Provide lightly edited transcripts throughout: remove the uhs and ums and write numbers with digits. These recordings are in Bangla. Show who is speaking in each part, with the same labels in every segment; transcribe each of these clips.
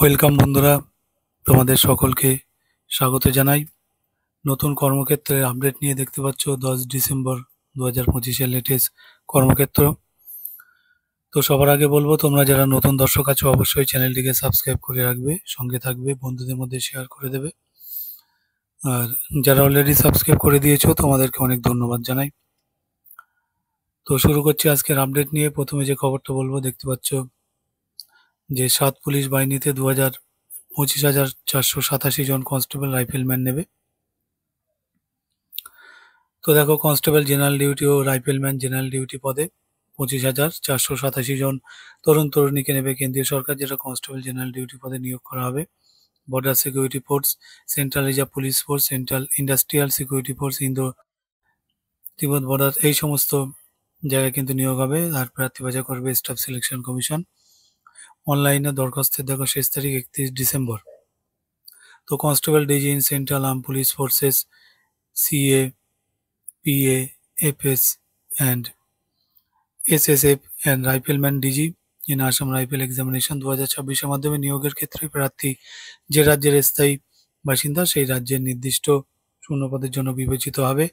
Speaker 1: ওয়েলকাম বন্ধুরা, তোমাদের সকলকে স্বাগত জানাই। নতুন কর্মক্ষেত্রের আপডেট নিয়ে দেখতে পাচ্ছ 10 ডিসেম্বর 2025-এর লেটেস্ট কর্মক্ষেত্র। তো সবার আগে বলবো, তোমরা যারা নতুন দর্শক আছো অবশ্যই চ্যানেলটিকে সাবস্ক্রাইব করে রাখবে, সঙ্গে থাকবে, বন্ধুদের মধ্যে শেয়ার করে দেবে। আর যারা অলরেডি সাবস্ক্রাইব করে দিয়েছো তোমাদেরকে অনেক ধন্যবাদ জানাই। তো শুরু করছি আজকের আপডেট নিয়ে। প্রথমে যে খবরটা বলবো, দেখতে পাচ্ছ যে 7 পুলিশ বাহিনীতে 25,487 জন কনস্টেবল রাইফেলম্যান নেবে। তো দেখো, কনস্টেবল জেনারেল ডিউটি ও রাইফেলম্যান জেনারেল ডিউটি পদে 25,487 জন তরুণ তরুণীকে নেবে কেন্দ্রীয় সরকার, যেটা কনস্টেবল জেনারেল ডিউটি পদে নিয়োগ করা হবে। Border security force, central reserve police force, central industrial security force, Indo তিব্বত বর্ডার, এই সমস্ত জায়গায় কিন্তু নিয়োগ হবে। আর প্রার্থী বাছাই করবে স্টাফ সিলেকশন কমিশন। অনলাইনে দরখাস্তের দেখো শেষ তারিখ 31 ডিসেম্বর। তো constable DG in central arm police forces, CA, PA, FS and SSF and Rifleman DG in Assam Rifle Examination 2026-এর মাধ্যমে নিয়োগের ক্ষেত্রে প্রার্থী যে রাজ্যের স্থায়ী বাসিন্দা সেই রাজ্যের নির্দিষ্ট শূন্যপদের জন্য বিবেচিত হবে।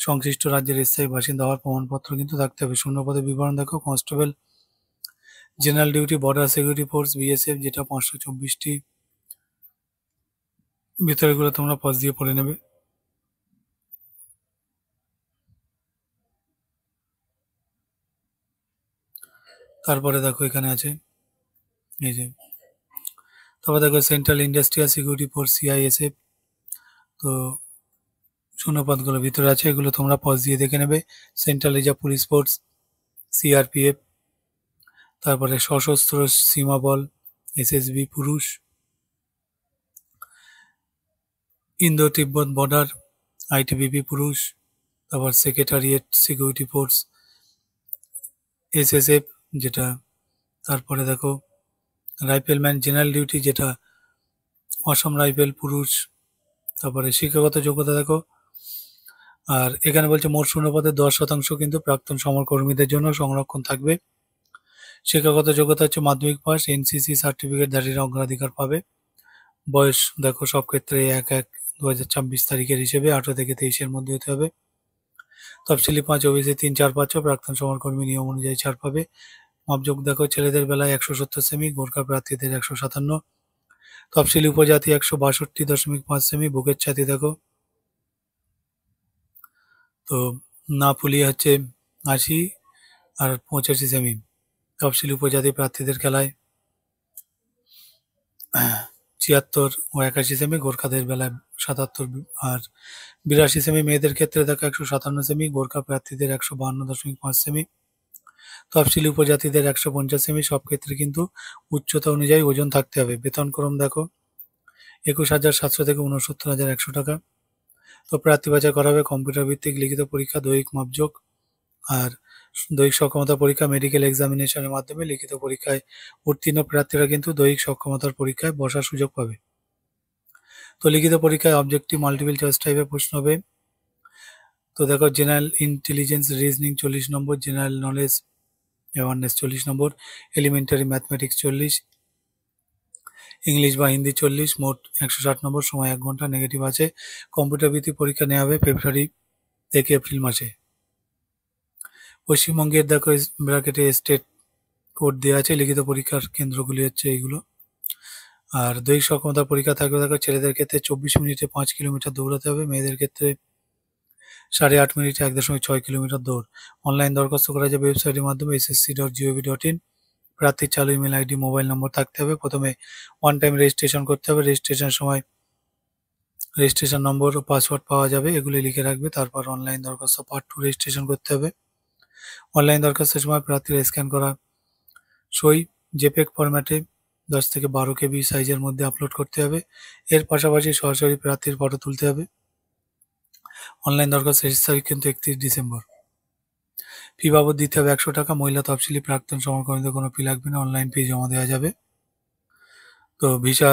Speaker 1: সংশ্লিষ্ট রাজ্যের স্থায়ী বাসিন্দা হওয়ার প্রমাণপত্র কিন্তু থাকতে হবে। শূন্যপদের বিবরণ দেখো, constable general duty, border security force, BSF, যেটা 524টি, ভিতরেগুলো তোমরা পজ দিয়ে পড়ে নেবে। তারপরে দেখো এখানে আছে এই যে, তারপর দেখো central industrial security force, CISF। তো শূন্যপদগুলো ভিতরে আছে, এগুলো তোমরা পজ দিয়ে দেখে নেবে। Central reserve police force, CRPF। তারপরে সশস্ত্র সীমা বল, SSB পুরুষ। ইন্দো তিব্বত বর্ডার, ITBP পুরুষ। তারপর সেক্রেটারিয়েট সিকিউরিটি ফোর্স, SSF, যেটা। তারপরে দেখো রাইফেলম্যান জেনারেল ডিউটি, যেটা অসম রাইফেল পুরুষ। তারপরে শিক্ষাগত যোগ্যতা দেখো, আর এখানে বলছে মোট শূন্যপদের 10% কিন্তু প্রাক্তন সমরকর্মীদের জন্য সংরক্ষণ থাকবে। শিক্ষাগত যোগ্যতা হচ্ছে মাধ্যমিক পাস, NCC সার্টিফিকেটধারীরা অগ্রাধিকার পাবে। বয়স দেখো সব ক্ষেত্রে 1/1/2026 তারিখের হিসেবে 18 থেকে 23-এর মধ্যে হতে হবে। তফসিলি 5, OBC 3, 4, 5 প্রাক্তন সমরকর্মী নিয়ম অনুযায়ী ছাড় পাবে। মাপযোগ দেখো, ছেলেদের বেলায় 170 সেমি, গোর্খা প্রার্থীদের 157, তফসিলি উপজাতি 162.5 সেমি, বুকের ছাতি দেখো তো না ফুলিয়ে হচ্ছে 80 আর 85 সেমি। তফসিলি উপজাতি প্রার্থীদের খেলায় 76 ও 81 সেমি, গোর্খাদের বেলায় 77 আর 82 সেমি। মেয়েদের ক্ষেত্রে দেখো 157 সেমি, গোর্খা প্রার্থীদের 152.5 সেমি, তফসিলি উপজাতিদের 150 সেমি। সব ক্ষেত্রে কিন্তু উচ্চতা অনুযায়ী ওজন থাকতে হবে। বেতনক্রম দেখো 21,700 থেকে 69,100 টাকা। তো প্রার্থী বাছাই করা হবে কম্পিউটার ভিত্তিক লিখিত পরীক্ষা, দৈহিক মাপযোগ আর দৈহিক সক্ষমতা পরীক্ষা, মেডিকেল এক্সামিনেশনের মাধ্যমে লিখিত পরীক্ষায় উত্তীর্ণ প্রার্থীরা কিন্তু দৈহিক সক্ষমতার পরীক্ষায় বসার সুযোগ পাবে। তো লিখিত পরীক্ষায় অবজেক্টিভ মাল্টিপল চয়েস টাইপের প্রশ্ন হবে। তো দেখো, জেনারেল ইন্টেলিজেন্স রিজনিং 40 নম্বর, জেনারেল নলেজ অ্যাওয়ারনেস 40 নম্বর, এলিমেন্টারি ম্যাথমেটিক্স 40, ইংলিশ বা হিন্দি 40, মোট 160 নম্বর, সময় 1 ঘন্টা। নেগেটিভ আছে। কম্পিউটার ভিত্তিক পরীক্ষা নেওয়া হবে ফেব্রুয়ারি থেকে এপ্রিল মাসে। পশ্চিমবঙ্গের দেখো ব্র্যাকেটে স্টেট কোড দেওয়া আছে। লিখিত পরীক্ষার কেন্দ্রগুলি হচ্ছে এইগুলো। আর দৈহিক সক্ষমতা পরীক্ষা থাকবে দেখো, ছেলেদের ক্ষেত্রে 24 মিনিটে 5 কিলোমিটার দৌড়াতে হবে, মেয়েদের ক্ষেত্রে 8.5 মিনিটে 1.6 কিলোমিটার দৌড়। অনলাইন দরখাস্ত করা যাবে ওয়েবসাইটের মাধ্যমে ssc.gov.in। প্রার্থীর চালু ইমেল আইডি, মোবাইল নম্বর থাকতে হবে। প্রথমে ওয়ান টাইম রেজিস্ট্রেশন করতে হবে। রেজিস্ট্রেশনের সময় রেজিস্ট্রেশন নম্বর ও পাসওয়ার্ড পাওয়া যাবে, এগুলি লিখে রাখবে। তারপর অনলাইন দরখাস্ত পার্ট 2 রেজিস্ট্রেশন করতে হবে। অনলাইন দরখাস্তের সময় প্রার্থীরা স্ক্যান করা সই জেপেগ ফরম্যাটে 10 থেকে 12 KB সাইজের মধ্যে আপলোড করতে হবে। এর পাশাপাশি সরাসরি প্রার্থীর ফটো তুলতে হবে। অনলাইন দরখাস্ত শেষ তারিখ কিন্তু 31 ডিসেম্বর। ফি বাবদ দিতে হবে 100 টাকা। মহিলা তফসিলি প্রাক্তন সমরকর্মীদের কোনো ফি লাগবে না, অনলাইন ফি জমা দেওয়া যাবে। তো ভিসা,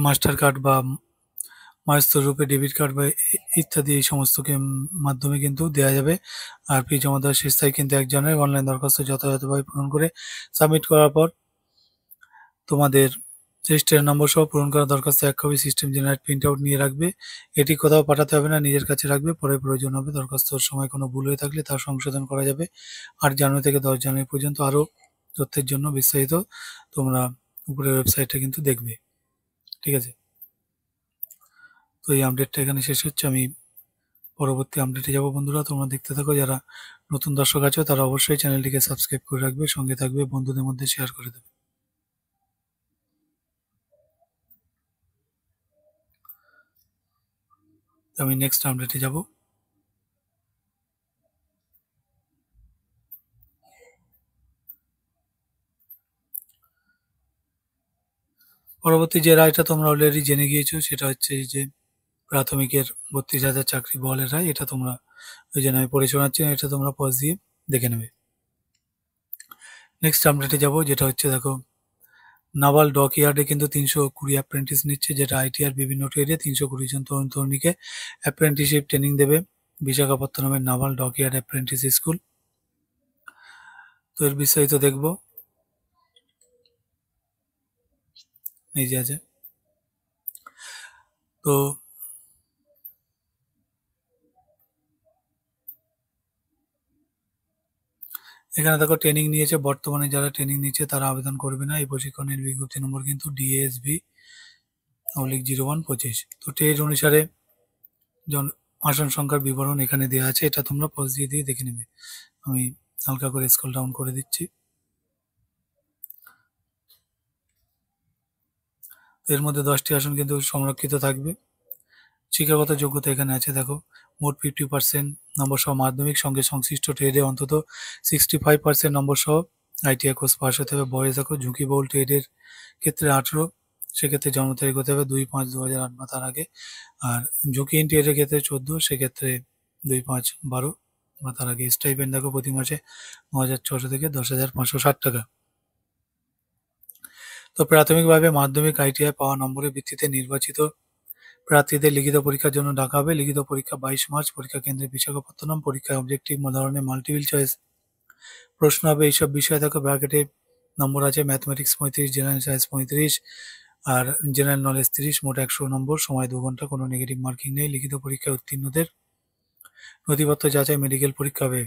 Speaker 1: মাস্টার কার্ড বা মাস্টার রূপে ডেবিট কার্ড বা ইত্যাদি এই সমস্ত মাধ্যমে কিন্তু দেওয়া যাবে। আর ফি জমা দেওয়ার শেষ তারিখ কিন্তু 1 জানুয়ারি। অনলাইন দরখাস্ত যথাযথভাবে পূরণ করে সাবমিট করার পর তোমাদের রেজিস্ট্রেশন নম্বর সহ পূরণ করা দরখাস্ত 1 copy system generate print out নিয়ে রাখবে। এটি কোথাও পাঠাতে হবে না, নিজের কাছে রাখবে, পরে প্রয়োজন হবে। দরখাস্তর সময় কোনো ভুল হয়ে থাকলে তা সংশোধন করা যাবে। 8 জানুয়ারি থেকে 10 জানুয়ারি পর্যন্ত। আরও তথ্যের জন্য বিস্তারিত তোমরা উপরের ওয়েবসাইটটা কিন্তু দেখবে। ঠিক আছে, তো এই আপডেটটা এখানে শেষ হচ্ছে। আমি পরবর্তী আপডেটে যাব। বন্ধুরা তোমরা দেখতে থাকো। যারা নতুন দর্শক আছো তারা অবশ্যই চ্যানেলটিকে সাবস্ক্রাইব করে রাখবে, সঙ্গে থাকবে, বন্ধুদের মধ্যে শেয়ার করে দেবে। আমি নেক্সট আপডেটে যাব। পরবর্তী যে রায়টা তোমরা অলরেডি জেনে গিয়েছো সেটা হচ্ছে এই যে প্রাথমিকের 32,000 চাকরি বহালের রায়। এটা তোমরা ওই জন্য আমি পড়ে শোনাচ্ছি না, এটা তোমরা পজ দিয়ে দেখে নেবে। নেক্সট আপডেটে যাব, যেটা হচ্ছে দেখো নাভাল ডক ইয়ার্ডে কিন্তু 320 অ্যাপ্রেন্টিস নিচ্ছে, যেটা আইটিআর বিভিন্ন ট্রেডে 320 জন তরুণ তরুণীকে অ্যাপ্রেন্টিসশিপ ট্রেনিং দেবে বিশাখাপত্তনমের naval doc yard apprentice school. তো এর বিস্তারিত দেখব। এই যে আছে, তো এখানে দেখো ট্রেনিং নিয়েছে। বর্তমানে যারা ট্রেনিং নিচ্ছে তারা আবেদন করবে না। এই প্রশিক্ষণের বিজ্ঞপ্তি নম্বর কিন্তু DASB/0125। তো ট্রেড অনুসারে আসন সংখ্যার বিবরণ এখানে দেওয়া আছে, এটা তোমরা পজ দিয়ে দিয়ে দেখে নেবে। আমি হালকা করে স্ক্রল ডাউন করে দিচ্ছি। এর মধ্যে 10টি আসন কিন্তু সংরক্ষিত থাকবে। শিক্ষাগত যোগ্যতা এখানে আছে দেখো, মোট 50% নম্বর সহ মাধ্যমিক, সঙ্গে সংশ্লিষ্ট ট্রেডে অন্তত 65% নম্বর সহ আইটিআই কোর্স পাস হতে হবে। বয়স দেখো ঝুঁকিবহুল ট্রেডের ক্ষেত্রে 18, সেক্ষেত্রে জন্ম তারিখ হতে হবে 2/5/2008 বা তার আগে। আর ঝুঁকিহীন ট্রেডের ক্ষেত্রে 14, সেক্ষেত্রে 2/5/12 বা তার আগে। স্টাইপেন্ড দেখো প্রতি মাসে 9,600 থেকে 10,560 টাকা। তো প্রাথমিকভাবে মাধ্যমিক আইটিআই পাওয়া নম্বরের ভিত্তিতে নির্বাচিত প্রার্থীদের লিখিত পরীক্ষার জন্য ডাকা হবে। লিখিত পরীক্ষা 22 মার্চ। পরীক্ষা কেন্দ্রে বিশাখাপত্তনম। পরীক্ষায় অবজেক্টিভ ধরনের মাল্টিপল চয়েস প্রশ্ন হবে। এইসব বিষয় দেখো ব্র্যাকেটে নম্বর আছে। ম্যাথমেটিক্স 35, জেনারেল সায়েন্স 35 আর জেনারেল নলেজ 30, মোট 100 নম্বর। সময় 2 ঘন্টা, কোনো নেগেটিভ মার্কিং নেই। লিখিত পরীক্ষায় উত্তীর্ণদের নথিপত্র যাচাই, মেডিকেল পরীক্ষা হবে।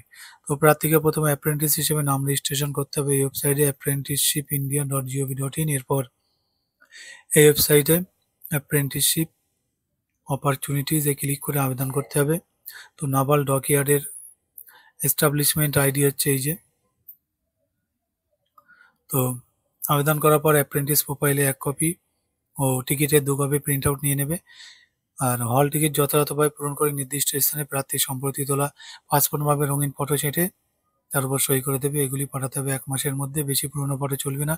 Speaker 1: তো প্রার্থীকে প্রথমে অ্যাপ্রেন্টিস হিসেবে নাম রেজিস্ট্রেশন করতে হবে এই ওয়েবসাইটে apprenticeshipindia.gov.in। এরপর এই ওয়েবসাইটে অ্যাপ্রেন্টিসশিপ অপরচুনিটিজে ক্লিক করে আবেদন করতে হবে। তো নাভাল ডক ইয়ার্ডের এস্টাবলিশমেন্ট আইডি হচ্ছে এই যে। তো আবেদন করার পর অ্যাপ্রেন্টিস প্রোফাইলে 1 কপি ও টিকিটের 2 কপি প্রিন্ট আউট নিয়ে নেবে। আর হল টিকিট যথাযথভাবে পূরণ করে নির্দিষ্ট স্থানে প্রার্থীর সম্প্রতি তোলা পাসপোর্টভাবে রঙিন ফটো ছেঁটে তার উপর সই করে দেবে। এগুলি পাঠাতে হবে 1 মাসের মধ্যে। বেশি পুরনো ফটো চলবে না,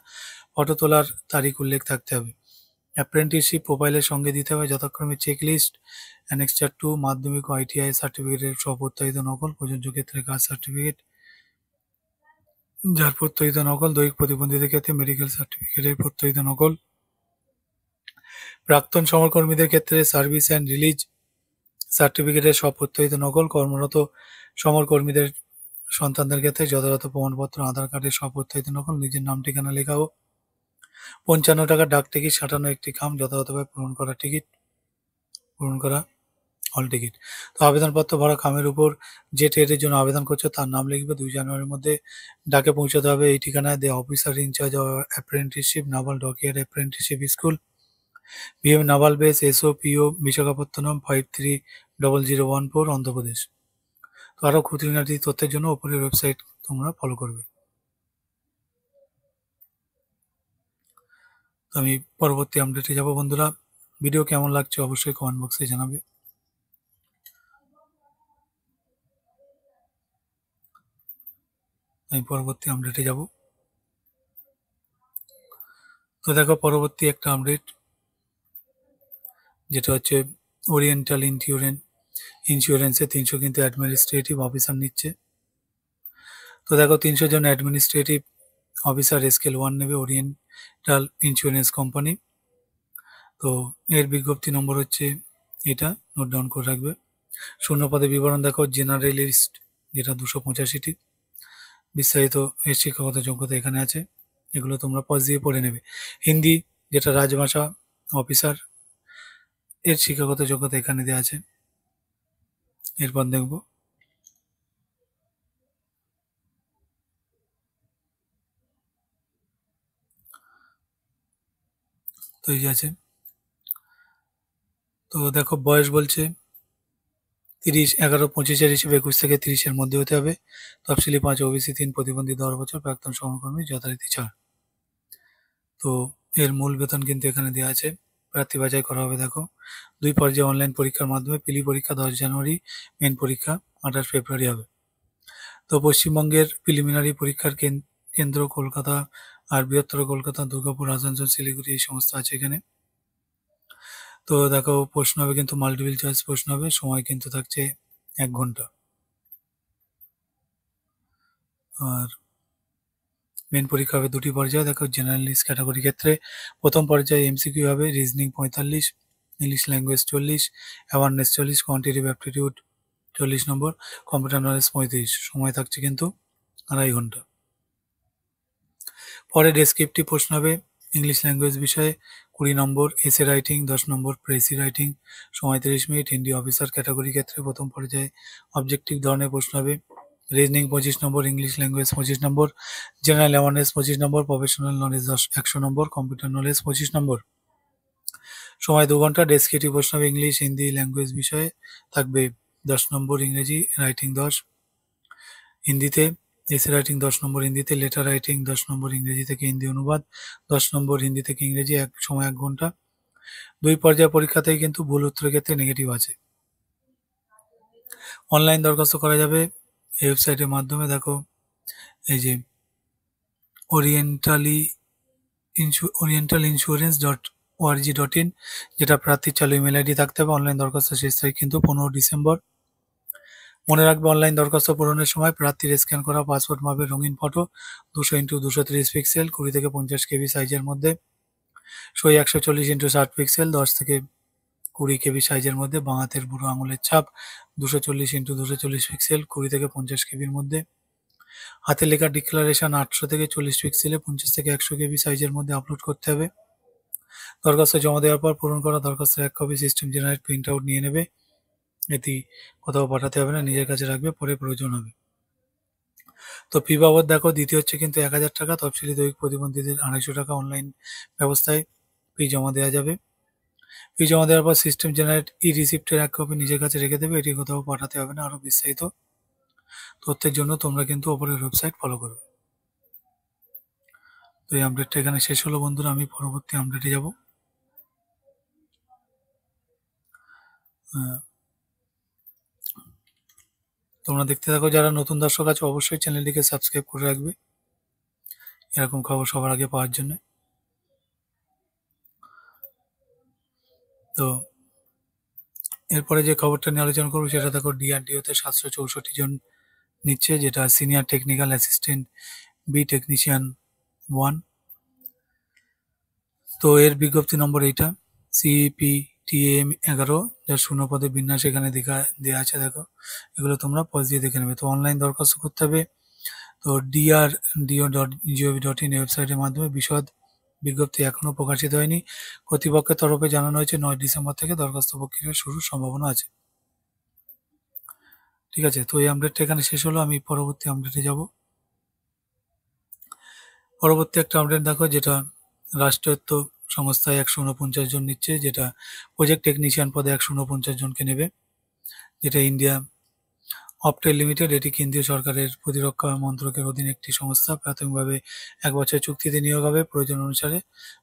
Speaker 1: ফটো তোলার তারিখ উল্লেখ থাকতে হবে। অ্যাপ্রেন্টিসশিপ প্রোফাইলের সঙ্গে দিতে হবে যথাক্রমে চেকলিস্ট, অ্যানেক্সার 2, মাধ্যমিক ও আইটিআই সার্টিফিকেটের স্বপ্রত্যায়িত নকল, প্রযোজ্য ক্ষেত্রে কাস্ট সার্টিফিকেট যার প্রত্যয়িত নকল, দৈহিক প্রতিবন্ধীদের ক্ষেত্রে মেডিকেল সার্টিফিকেটের প্রত্যয়িত নকল, প্রাক্তন সমরকর্মীদের ক্ষেত্রে সার্ভিস অ্যান্ড রিলিজ সার্টিফিকেটের স্বপ্রত্যয়িত নকল, কর্মরত সমরকর্মীদের সন্তানদের ক্ষেত্রে যথাযথ প্রমাণপত্র, আধার কার্ডের স্বপ্রত্যয়িত নকল, নিজের নাম ঠিকানা লেখা ও 55 টাকা ডাক টিকিট, 57 একটি খাম, যথাযথভাবে পূরণ করা হল টিকিট। তো আবেদনপত্র ভরা খামের উপর যে ট্রেডের জন্য আবেদন করছো তার নাম লিখবে। 2 জানুয়ারির মধ্যে ডাকে পৌঁছাতে হবে এই ঠিকানায়। The officer in charge of apprenticeship, naval doc yard apprenticeship school, VM naval base, SOPO Visakhapatnam 530014, Andhra Pradesh. তো আরও খুঁটিনাটি তথ্যের জন্য উপরের ওয়েবসাইট তোমরা ফলো করবে। তো আমি পরবর্তী আপডেটে যাব। বন্ধুরা ভিডিও কেমন লাগছে অবশ্যই কমেন্ট বক্সে জানাবে। আমি পরবর্তী আপডেটে যাব। তো দেখো পরবর্তী একটা আপডেট, যেটা হচ্ছে ওরিয়েন্টাল ইন্স্যুরেন্সে 300 কিন্তু অ্যাডমিনিস্ট্রেটিভ অফিসার নিচ্ছে। তো দেখো 300 জন অ্যাডমিনিস্ট্রেটিভ অফিসার স্কেল 1 নেবে ওরিয়েন্টাল ইন্স্যুরেন্স কোম্পানি। তো এর বিজ্ঞপ্তি নম্বর হচ্ছে এটা, নোট ডাউন করে রাখবে। শূন্য পদে বিবরণ দেখো, জেনারেলিস্ট যেটা 285টি। বিস্তারিত এর শিক্ষাগত যোগ্যতা এখানে আছে। এগুলো তোমরা পজ দিয়ে পড়ে নেবে। হিন্দি, যেটা রাজভাষা, অফিসার, এর শিক্ষাগত যোগ্যতা এখানে দেওয়া আছে। এরপর দেখব তো এই যে আছে। তো দেখো বয়স বলছে 30, 11, 25 হিসেবে 21 থেকে 30-এর মধ্যে হতে হবে। তফসিলি 5, ওবিসি 3, প্রতিবন্ধী 10 বছর, প্রাক্তন সহকর্মী যথারীতি 4। তো এর মূল বেতন কিন্তু এখানে দেওয়া আছে। প্রার্থী বাছাই করা হবে দেখো 2 পর্যায়ে অনলাইন পরীক্ষার মাধ্যমে। প্রিলি পরীক্ষা 10 জানুয়ারি, মেন পরীক্ষা 28 ফেব্রুয়ারি হবে। তো পশ্চিমবঙ্গের প্রিলিমিনারি পরীক্ষার কেন্দ্র কলকাতা, আর বৃহত্তর কলকাতা, দুর্গাপুর, আসানসোল, শিলিগুড়ি এই সমস্ত আছে এখানে। তো দেখো প্রশ্ন হবে কিন্তু মাল্টিপল চয়েস প্রশ্ন হবে, সময় কিন্তু থাকছে 1 ঘন্টা। আর মেন পরীক্ষা হবে 2টি পর্যায়ে দেখো। জেনারেলিস্ট ক্যাটাগরি ক্ষেত্রে প্রথম পর্যায়ে এমসিকিউ হবে, reasoning 45, English language 40, awareness 40, quantitative aptitude 40 নম্বর, কম্পিউটার নলেজ 35। সময় থাকছে কিন্তু 2.5 ঘন্টা। পরে ডেসক্রিপটিভ প্রশ্ন হবে ইংলিশ ল্যাঙ্গুয়েজ বিষয়ে 20 নম্বর, এসে রাইটিং 10 নম্বর, প্রেসি রাইটিং, সময় 30 মিনিট। হিন্দি অফিসার ক্যাটাগরি ক্ষেত্রে প্রথম পর্যায়ে অবজেক্টিভ ধরনের প্রশ্ন হবে, রিজনিং 25 নম্বর, ইংলিশ ল্যাঙ্গুয়েজ 25 নম্বর, জেনারেল অ্যাওয়ারনেস 25 নম্বর, প্রফেশনাল নলেজ 100 নম্বর, কম্পিউটার নলেজ 25 নম্বর। সময় 2 ঘন্টা। ডেসক্রিপটিভ প্রশ্ন হবে ইংলিশ, হিন্দি ল্যাঙ্গুয়েজ বিষয়ে থাকবে 10 নম্বর, ইংরেজি রাইটিং 10 হিন্দিতে, এসে রাইটিং 10 নম্বর হিন্দিতে, লেটার রাইটিং 10 নম্বর, ইংরেজি থেকে হিন্দি অনুবাদ 10 নম্বর, হিন্দি থেকে ইংরেজি, সময় 1 ঘন্টা। 2 পর্যায়ে পরীক্ষাতেই কিন্তু ভুল উত্তরের ক্ষেত্রে নেগেটিভ আছে। অনলাইন দরখাস্ত করা যাবে এই ওয়েবসাইটের মাধ্যমে দেখো। এই যে oriental-insurance.org.in, যেটা প্রার্থীর চালু ইমেল আইডি থাকতে হবে। অনলাইন দরখাস্ত শেষ তারিখ কিন্তু 15 ডিসেম্বর। মনে রাখবে অনলাইন দরখাস্ত পূরণের সময় প্রার্থীর স্ক্যান করা পাসপোর্ট মাপের রঙিন ফটো 200x230 পিক্সেল 20 থেকে 50 কেবি সাইজের মধ্যে, সই 140x60 পিক্সেল 10 থেকে 20 কেবি সাইজের মধ্যে, বাঁ হাতের বুড়ো আঙুলের ছাপ 240x240 পিক্সেল 20 থেকে 50 কেবির মধ্যে, হাতে লেখা ডিক্লারেশন 800 থেকে 40 পিক্সেলে 50 থেকে 100 কেবি সাইজের মধ্যে আপলোড করতে হবে। দরখাস্ত জমা দেওয়ার পর পূরণ করা দরখাস্তের 1 copy system generate print out নিয়ে নেবে। এটি কোথাও পাঠাতে হবে না, নিজের কাছে রাখবে, পরে প্রয়োজন হবে। তো ফি বাবদ দেখো দিতে হচ্ছে কিন্তু 1000 টাকা। তফসিলি দৈহিক প্রতিবন্ধীদের 250 টাকা অনলাইন ব্যবস্থায় ফি জমা দেওয়া যাবে। ফি জমা দেওয়ার পর সিস্টেম জেনারেট রিসিপ্টের 1 কপি নিজের কাছে রেখে দেবে, এটি কোথাও পাঠাতে হবে না। আরও বিস্তারিত তথ্যের জন্য তোমরা কিন্তু ওপরের ওয়েবসাইট ফলো করবে। তো এই আপডেটটা এখানে শেষ হলো বন্ধুরা, আমি পরবর্তী আপডেটে যাব। তোমরা দেখতে থাকো, যারা নতুন দর্শক আছে অবশ্যই চ্যানেলটিকে সাবস্ক্রাইব করে রাখবে এরকম খবর সবার আগে পাওয়ার জন্য। তো এরপরে যে খবরটা নিয়ে আলোচনা করবো সেটা দেখো, ডিআরডিওতে 764 জন নিচ্ছে, যেটা senior technical assistant B technician 1। তো এর বিজ্ঞপ্তি নম্বর এইটা CPTM 11, যার 0 পদে বিন্যাস এখানে দেওয়া আছে দেখো। এগুলো তোমরা পজ দিয়ে দেখে নেবে। তো অনলাইন দরখাস্ত করতে হবে। তো drdo.gov.in ওয়েবসাইটের মাধ্যমে। বিশদ বিজ্ঞপ্তি এখনও প্রকাশিত হয়নি। কর্তৃপক্ষের তরফে জানানো হয়েছে 9 ডিসেম্বর থেকে দরখাস্ত প্রক্রিয়া শুরুর সম্ভাবনা আছে। ঠিক আছে, তো এই আপডেটটা এখানে শেষ হলো, আমি পরবর্তী আপডেটে যাব। পরবর্তী একটা আপডেট দেখো, যেটা রাষ্ট্রায়ত্ত সংস্থায় 149 জন নিচ্ছে, যেটা প্রজেক্ট টেকনিশিয়ান পদে 149 জনকে নেবে, যেটা ইন্ডিয়া অপটেল লিমিটেড। এটি কেন্দ্রীয় সরকারের প্রতিরক্ষা মন্ত্রকের অধীনে একটি সংস্থা। প্রাথমিকভাবে 1 বছর চুক্তিতে নিয়োগ হবে, প্রয়োজন অনুসারে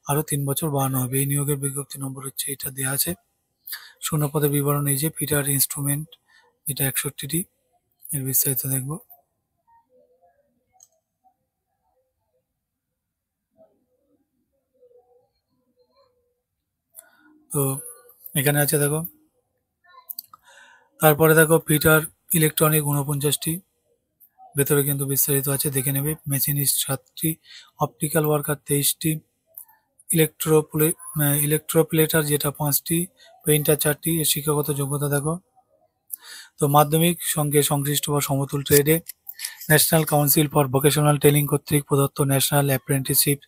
Speaker 1: আরও 3 বছর বাড়ানো হবে। এই নিয়োগের বিজ্ঞপ্তি নম্বর হচ্ছে এটা দেওয়া আছে। 0 পদে বিবরণ এই যে পিটার ইনস্ট্রুমেন্ট, যেটা 61টি। এর বিস্তারিত দেখব। তো এখানে আছে দেখো। তারপরে দেখো পিটার ইলেকট্রনিক 49টি, ভেতরে কিন্তু বিস্তারিত আছে, দেখে নেবে। মেশিনিস্ট 7টি, অপটিক্যাল ওয়ার্কার 23টি, ইলেকট্রোপ্লেটার যেটা 5টি, পেইন্টার 4টি। এর শিক্ষাগত যোগ্যতা দেখো। তো মাধ্যমিক সঙ্গে সংশ্লিষ্ট বা সমতুল ট্রেডে National Council for Vocational Training কর্তৃক প্রদত্ত ন্যাশনাল অ্যাপ্রেন্টিসশিপ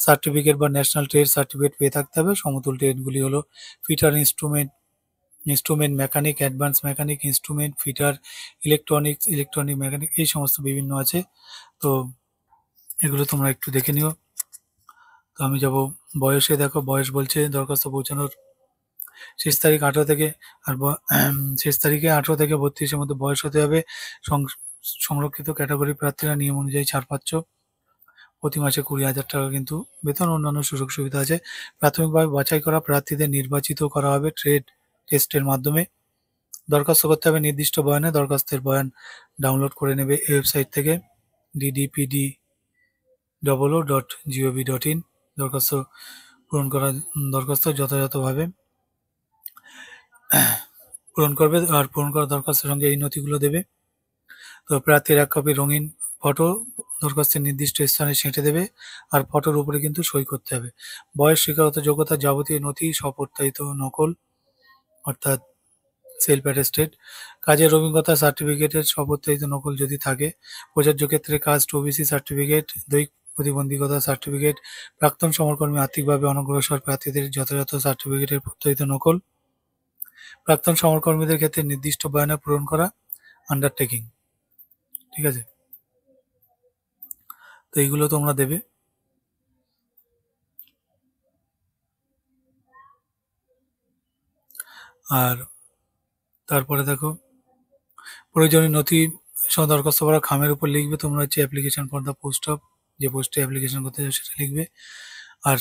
Speaker 1: সার্টিফিকেট বা ন্যাশনাল ট্রেড সার্টিফিকেট পেয়ে থাকতে হবে। সমতুল ট্রেডগুলি হলো fitter, instrument mechanic, advance mechanic, instrument fitter, electronic mechanic, এই সমস্ত বিভিন্ন আছে। তো এগুলো তোমরা একটু দেখে নিও। তো আমি যাব বয়সে। দেখো বয়স বলছে দরখাস্ত পৌঁছানোর শেষ তারিখ 18 থেকে আর শেষ তারিখে 18 থেকে 32-এর মধ্যে বয়স হতে হবে। সংরক্ষিত ক্যাটাগরি প্রার্থীরা নিয়ম অনুযায়ী ছাড় পাচ্ছ। প্রতি মাসে 20,000 টাকা কিন্তু বেতন, অন্যান্য সুযোগ সুবিধা আছে। প্রাথমিকভাবে বাছাই করা প্রার্থীদের নির্বাচিত করা হবে ট্রেড টেস্টের মাধ্যমে। দরখাস্ত করতে হবে নির্দিষ্ট বয়ানে। দরখাস্তের বয়ান ডাউনলোড করে নেবে এই ওয়েবসাইট থেকে ddpd00.gov.in। দরখাস্ত দরখাস্ত যথাযথভাবে পূরণ করবে আর পূরণ করা দরখাস্তের সঙ্গে এই নথিগুলো দেবে। তো প্রার্থীর এক কপি রঙিন ফটো দরখাস্তের নির্দিষ্ট স্থানে ছেঁটে দেবে আর ফটোর উপরে কিন্তু সই করতে হবে। বয়স, শিক্ষাগত যোগ্যতা, যাবতীয় নথি স্বপ্রত্যায়িত নকল অর্থাৎ সেলফ অ্যাটেস্টেড, কাজের অভিজ্ঞতা সার্টিফিকেটের স্বপ্রত্যায়িত নকল যদি থাকে, প্রযোজ্য ক্ষেত্রে কাস্ট ওবিসি সার্টিফিকেট, দৈহিক প্রতিবন্ধকতা সার্টিফিকেট, প্রাক্তন সমরকর্মী আর্থিকভাবে অনগ্রসর প্রার্থীদের যথাযথ সার্টিফিকেটের প্রত্যায়িত নকল, প্রাক্তন সমরকর্মীদের ক্ষেত্রে নির্দিষ্ট বয়ানে পূরণ করা আন্ডারটেকিং। ঠিক আছে, তো এইগুলো তোমরা দেবে। আর তারপরে দেখো প্রয়োজনীয় নথি সহ দরখাস্ত করা খামের উপর লিখবে তোমরা হচ্ছে application for the post of, যে পোস্টে অ্যাপ্লিকেশন করতে যাবে সেটা লিখবে। আর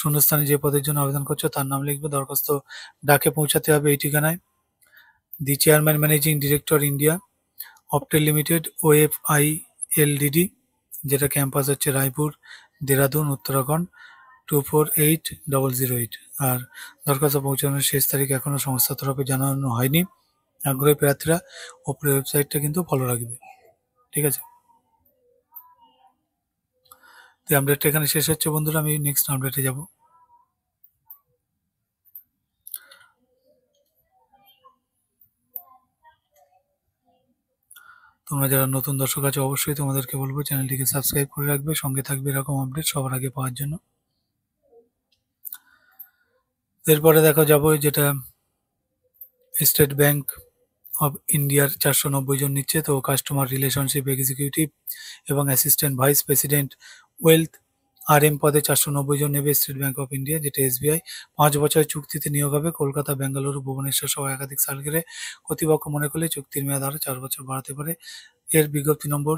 Speaker 1: শূন্যস্থানে যে পদের জন্য আবেদন করছো তার নাম লিখবে। দরখাস্ত ডাকে পৌঁছাতে হবে এই ঠিকানায়: the chairman managing director India Optel Limited, OFI LTD, যেটা ক্যাম্পাস হচ্ছে রায়পুর, দেরাদুন, উত্তরাখণ্ড 248008। আর দরখাস্ত পৌঁছানোর শেষ তারিখ এখনও সংস্থার তরফে জানানো হয়নি। আগ্রহী প্রার্থীরা ওপরের ওয়েবসাইটটা কিন্তু ফলো রাখবে। ঠিক আছে, তো আপডেটটা এখানে শেষ হচ্ছে বন্ধুরা। আমি নেক্সট আপডেটে যাব। তোমরা যারা নতুন দর্শক আছো অবশ্যই তোমাদেরকে বলবো চ্যানেলটিকে সাবস্ক্রাইব করে রাখবে, সঙ্গে থাকবে এরকম আপডেট সবার আগে পাওয়ার জন্য। এরপরে দেখো যাবো যেটা স্টেট ব্যাংক অফ ইন্ডিয়ার 490 জন নিচ্ছে। তো কাস্টমার রিলেশনশিপ এক্সিকিউটিভ এবং assistant vice president wealth RM পদে 490 জন নেবে স্টেট ব্যাংক অফ ইন্ডিয়া, যেটা SBI। 5 বছরের চুক্তিতে নিয়োগ হবে। কলকাতা, বেঙ্গালুরু, ভুবনেশ্বর সহ একাধিক সার্কেলে কর্তৃপক্ষ মনে করলে চুক্তির মেয়াদ আরও 4 বছর বাড়াতে পারে। এর বিজ্ঞপ্তি নম্বর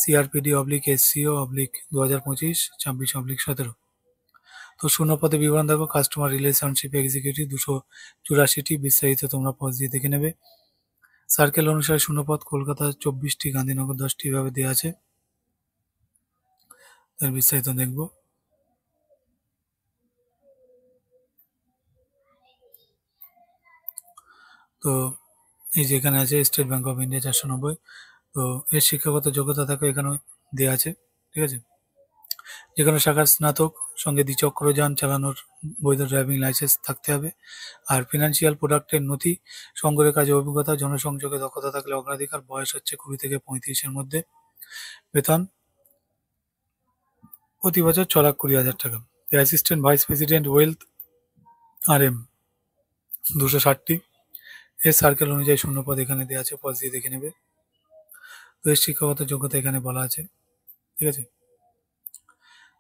Speaker 1: CRPD/SCO/2025-26/17। তো শূন্য পদে বিবরণ দেখো কাস্টমার রিলেশনশিপ এক্সিকিউটিভ 284টি। বিস্তারিত তোমরা পজ দিয়ে দেখে নেবে। সার্কেল অনুসারে শূন্যপদ কলকাতা 24টি, গান্ধীনগর 10টি, এভাবে দেওয়া আছে। এর বিস্তারিত দেখব। তো এই যে এখানে আছে স্টেট ব্যাংক অফ ইন্ডিয়া 490। তো এর শিক্ষাগত যোগ্যতা দেখো এখানে দেওয়া আছে। ঠিক আছে, যে কোনো শাখার স্নাতক, সঙ্গে দ্বিচক্রযান চালানোর বৈধ ড্রাইভিং লাইসেন্স থাকতে হবে। আর ফিনান্সিয়াল প্রোডাক্টের নথি সংগ্রহের কাজে অভিজ্ঞতা, জনসংযোগে দক্ষতা থাকলে অগ্রাধিকার। বয়স হচ্ছে 20 থেকে 35-এর মধ্যে। বেতন প্রতি বছর 6,20,000 টাকা। Assistant vice president wealth RM 260টি। এর সার্কেল অনুযায়ী শূন্যপদ এখানে দেওয়া আছে, পজ দিয়ে দেখে নেবে। তো এর শিক্ষাগত যোগ্যতা এখানে বলা আছে। ঠিক আছে,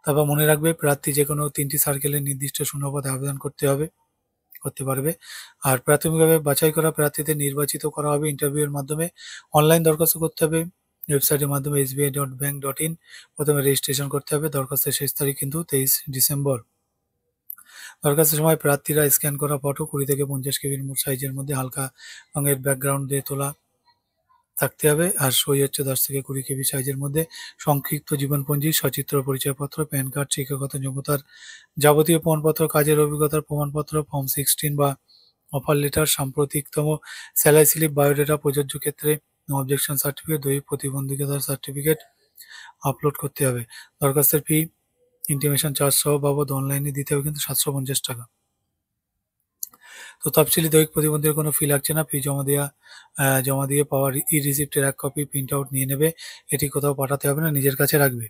Speaker 1: তারপর মনে রাখবে প্রার্থী যে কোনো 3টি সার্কেলের নির্দিষ্ট শূন্যপদে আবেদন করতে পারবে। আর প্রাথমিকভাবে বাছাই করা প্রার্থীদের নির্বাচিত করা হবে ইন্টারভিউয়ের মাধ্যমে। অনলাইন দরখাস্ত করতে হবে ওয়েবসাইটের মাধ্যমে sbi.bank.in। প্রথমে রেজিস্ট্রেশন করতে হবে। দরখাস্তের শেষ তারিখ কিন্তু 23 ডিসেম্বর। দরখাস্তের সময় প্রার্থীরা স্ক্যান করা ফটো 20 থেকে 50 কেবির সাইজের মধ্যে হালকা রঙের ব্যাকগ্রাউন্ড দিয়ে তোলা থাকতে হবে। আর সই হচ্ছে 10 থেকে 20 কেবি সাইজের মধ্যে। সংক্ষিপ্ত জীবনপঞ্জি, সচিত্র পরিচয়পত্র, প্যান কার্ড, শিক্ষাগত যোগ্যতার যাবতীয় প্রমাণপত্র, কাজের অভিজ্ঞতার প্রমাণপত্র, ফর্ম 16 বা অফার লেটার, সাম্প্রতিকতম স্যালারি স্লিপ, বায়োডাটা, প্রযোজ্য ক্ষেত্রে অবজেকশন সার্টিফিকেট, দৈহিক প্রতিবন্ধকতার সার্টিফিকেট আপলোড করতে হবে। দরখাস্তের ফি ইন্টিমেশন চার্জ সহ বাবদ অনলাইনে দিতে হবে কিন্তু 750 টাকা। তো তফসিলি দৈহিক প্রতিবন্ধীর কোনো ফি লাগছে না। ফি জমা দিয়ে পাওয়ার রিসিপ্টের এক কপি প্রিন্ট আউট নিয়ে নেবে। এটি কোথাও পাঠাতে হবে না, নিজের কাছে রাখবে।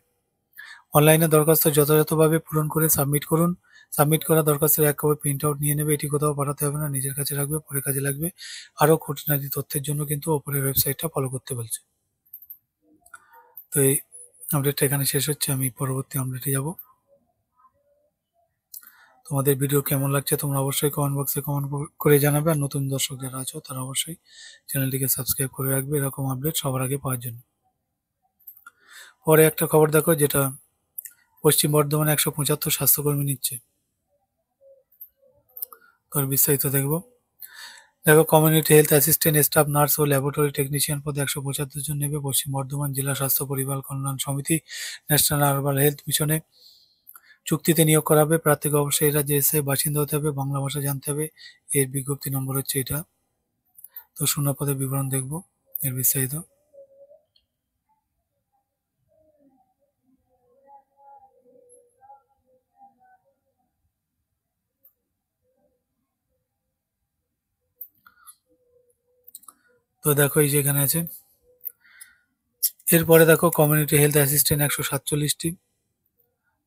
Speaker 1: অনলাইনে দরখাস্ত যথাযথভাবে পূরণ করে সাবমিট করুন। সাবমিট করা দরখাস্তের এক কপি প্রিন্ট আউট নিয়ে নেবে। এটি কোথাও পাঠাতে হবে না, নিজের কাছে রাখবে, পরে কাজে লাগবে। আরও খুঁটিনাটি তথ্যের জন্য কিন্তু ওপরের ওয়েবসাইটটা ফলো করতে বলছে। তো এই আপডেটটা এখানে শেষ হচ্ছে, আমি পরবর্তী আপডেটে যাব। তোমাদের ভিডিও কেমন লাগছে তোমরা অবশ্যই কমেন্ট বক্সে কমেন্ট করে জানাবে। আর নতুন দর্শক যারা আছো তারা অবশ্যই চ্যানেলটিকে সাবস্ক্রাইব করে রাখবে এরকম আপডেট সবার আগে পাওয়ার জন্য। পরে একটা খবর দেখো, যেটা পশ্চিম বর্ধমানে 175 স্বাস্থ্যকর্মী নিচ্ছে। তোর বিস্তারিত দেখো, community health assistant, staff nurse ও ল্যাবরেটরি টেকনিশিয়ান পদে 175 জন নেবে পশ্চিম বর্ধমান জেলা স্বাস্থ্য পরিবার কল্যাণ সমিতি ন্যাশনাল আরবান হেলথ মিশনে। চুক্তিতে নিয়োগ করা হবে। প্রার্থীকে অবশ্যই এই রাজ্যে এসে বাসিন্দা হতে হবে, বাংলা ভাষা জানতে হবে। এর বিজ্ঞপ্তি নম্বর হচ্ছে এটা। তো শূন্য পদের বিবরণ দেখবো, এর বিস্তারিত। তো দেখো এই যে এখানে আছে। এরপরে দেখো কমিউনিটি হেলথ অ্যাসিস্ট্যান্ট 147টি।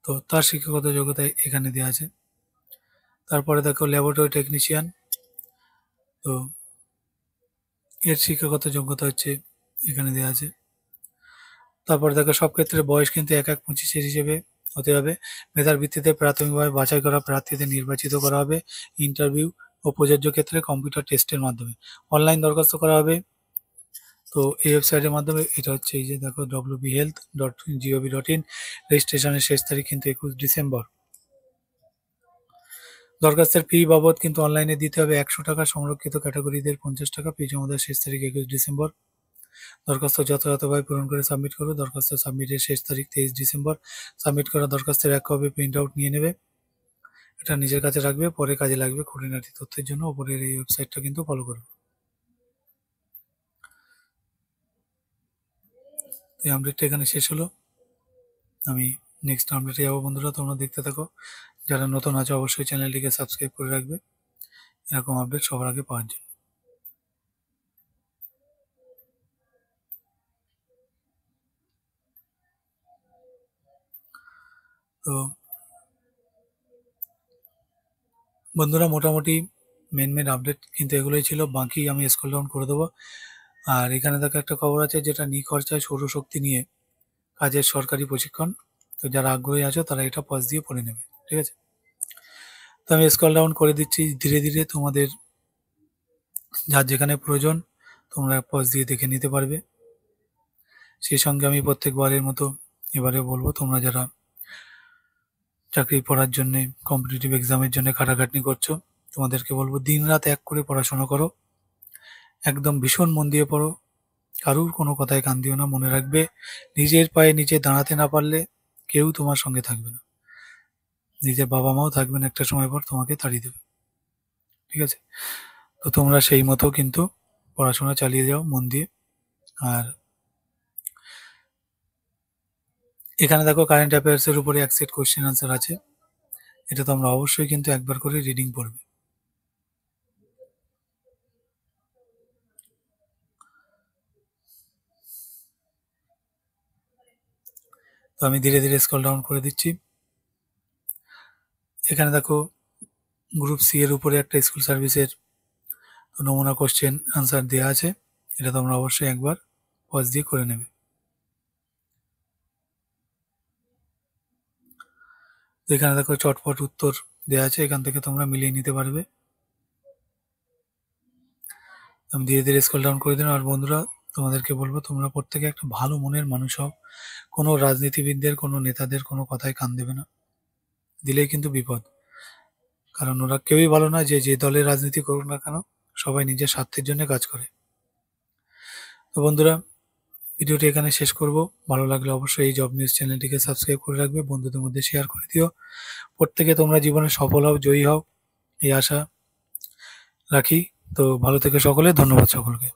Speaker 1: তো তার শিক্ষাগত যোগ্যতা এখানে দেওয়া আছে। তারপরে দেখো ল্যাবরেটরি টেকনিশিয়ান, তো এর শিক্ষাগত যোগ্যতা হচ্ছে এখানে দেওয়া আছে। তারপরে দেখো সব ক্ষেত্রে বয়স কিন্তু 1-25 হিসেবে হতে হবে। মেধার ভিত্তিতে প্রাথমিকভাবে বাছাই করা প্রার্থীদের নির্বাচিত করা হবে ইন্টারভিউ ও প্রযোজ্য ক্ষেত্রে কম্পিউটার টেস্টের মাধ্যমে। অনলাইন দরখাস্ত করা হবে। তো এই ওয়েবসাইটের মাধ্যমে, এটা হচ্ছে এই যে দেখো wbhealth.gov.in। রেজিস্ট্রেশনের শেষ তারিখ কিন্তু 21 ডিসেম্বর। দরখাস্তের ফি বাবদ কিন্তু অনলাইনে দিতে হবে 100 টাকা, সংরক্ষিত ক্যাটাগরিদের 50 টাকা। ফি জমা দেওয়ার শেষ তারিখ 21 ডিসেম্বর। দরখাস্ত যথাযথভাবে পূরণ করে সাবমিট করো। দরখাস্ত সাবমিটের শেষ তারিখ 23 ডিসেম্বর। সাবমিট করা দরখাস্তের এক কপি প্রিন্ট আউট নিয়ে নেবে, এটা নিজের কাছে রাখবে, পরে কাজে লাগবে। খুঁটিনাটি তথ্যের জন্য ওপরের এই ওয়েবসাইটটা কিন্তু ফলো করবে। এই আপডেটটা এখানে শেষ হলো, আমি নেক্সট আপডেটে যাবো। বন্ধুরা তোমরা দেখতে থাকো, যারা নতুন আছো অবশ্যই চ্যানেলটিকে সাবস্ক্রাইব করে রাখবে এরকম আপডেট সবার আগে পাওয়ার জন্য। তো বন্ধুরা মোটামুটি মেন আপডেট কিন্তু এগুলোই ছিল, বাকি আমি স্ক্রল ডাউন করে দেবো। আর এখানে দেখো একটা খবর আছে, যেটা নিখরচায় সৌরশক্তি নিয়ে কাজের সরকারি প্রশিক্ষণ। তো যারা আগ্রহী আছো তারা এটা পজ দিয়ে পড়ে নেবে, ঠিক আছে। তো আমি স্ক্রল ডাউন করে দিচ্ছি ধীরে ধীরে, তোমাদের যার যেখানে প্রয়োজন তোমরা পজ দিয়ে দেখে নিতে পারবে। সেই সঙ্গে আমি প্রত্যেকবারের মতো এবারে বলবো, তোমরা যারা চাকরি পড়ার জন্যে কম্পিটিটিভ এক্সামের জন্য খাটাখাটনি করছো, তোমাদেরকে বলবো দিন রাত এক করে পড়াশোনা করো, একদম ভীষণ মন দিয়ে পড়ো, কারুর কোনো কথায় কান দিও না। মনে রাখবে, নিজের পায়ে নিজে দাঁড়াতে না পারলে কেউ তোমার সঙ্গে থাকবে না, নিজের বাবা মাও থাকবেন একটা সময় পর, তোমাকে তাড়িয়ে দেবে, ঠিক আছে। তো তোমরা সেই মতো কিন্তু পড়াশোনা চালিয়ে যাও মন দিয়ে। আর এখানে দেখো কারেন্ট অ্যাফেয়ার্সের উপরে এক সেট কোশ্চেন আনসার আছে, এটা তোমরা অবশ্যই কিন্তু একবার করে রিডিং পড়বে। তো আমি ধীরে ধীরে স্ক্রল ডাউন করে দিচ্ছি। এখানে দেখো গ্রুপ সি এর উপরে একটা স্কুল সার্ভিসের নমুনা কোশ্চেন আনসার দেওয়া আছে, এটা তোমরা অবশ্যই একবার পজ দিয়ে করে নেবে। তো এখানে দেখো চটপট উত্তর দেওয়া আছে, এখান থেকে তোমরা মিলিয়ে নিতে পারবে। আমি ধীরে ধীরে স্ক্রল ডাউন করে দিলাম। আর বন্ধুরা তোমাদেরকে বলবো, তোমরা প্রত্যেকে একটা ভালো মনের মানুষ হও, কোনো রাজনীতিবিদদের কোনো নেতাদের কোনো কথায় কান দেবে না, দিলেই কিন্তু বিপদ। কারণ ওরা কেউই ভালো না, যে দলের রাজনীতি করুক না কেন, সবাই নিজের স্বার্থের জন্য কাজ করে। তো বন্ধুরা ভিডিওটি এখানে শেষ করব। ভালো লাগলে অবশ্যই এই জব নিউজ চ্যানেলটিকে সাবস্ক্রাইব করে রাখবে, বন্ধুদের মধ্যে শেয়ার করে দিও। প্রত্যেকে তোমরা জীবনে সফল হও, জয়ী হও, এই আশা রাখি। তো ভালো থেকে সকলে, ধন্যবাদ সকলকে।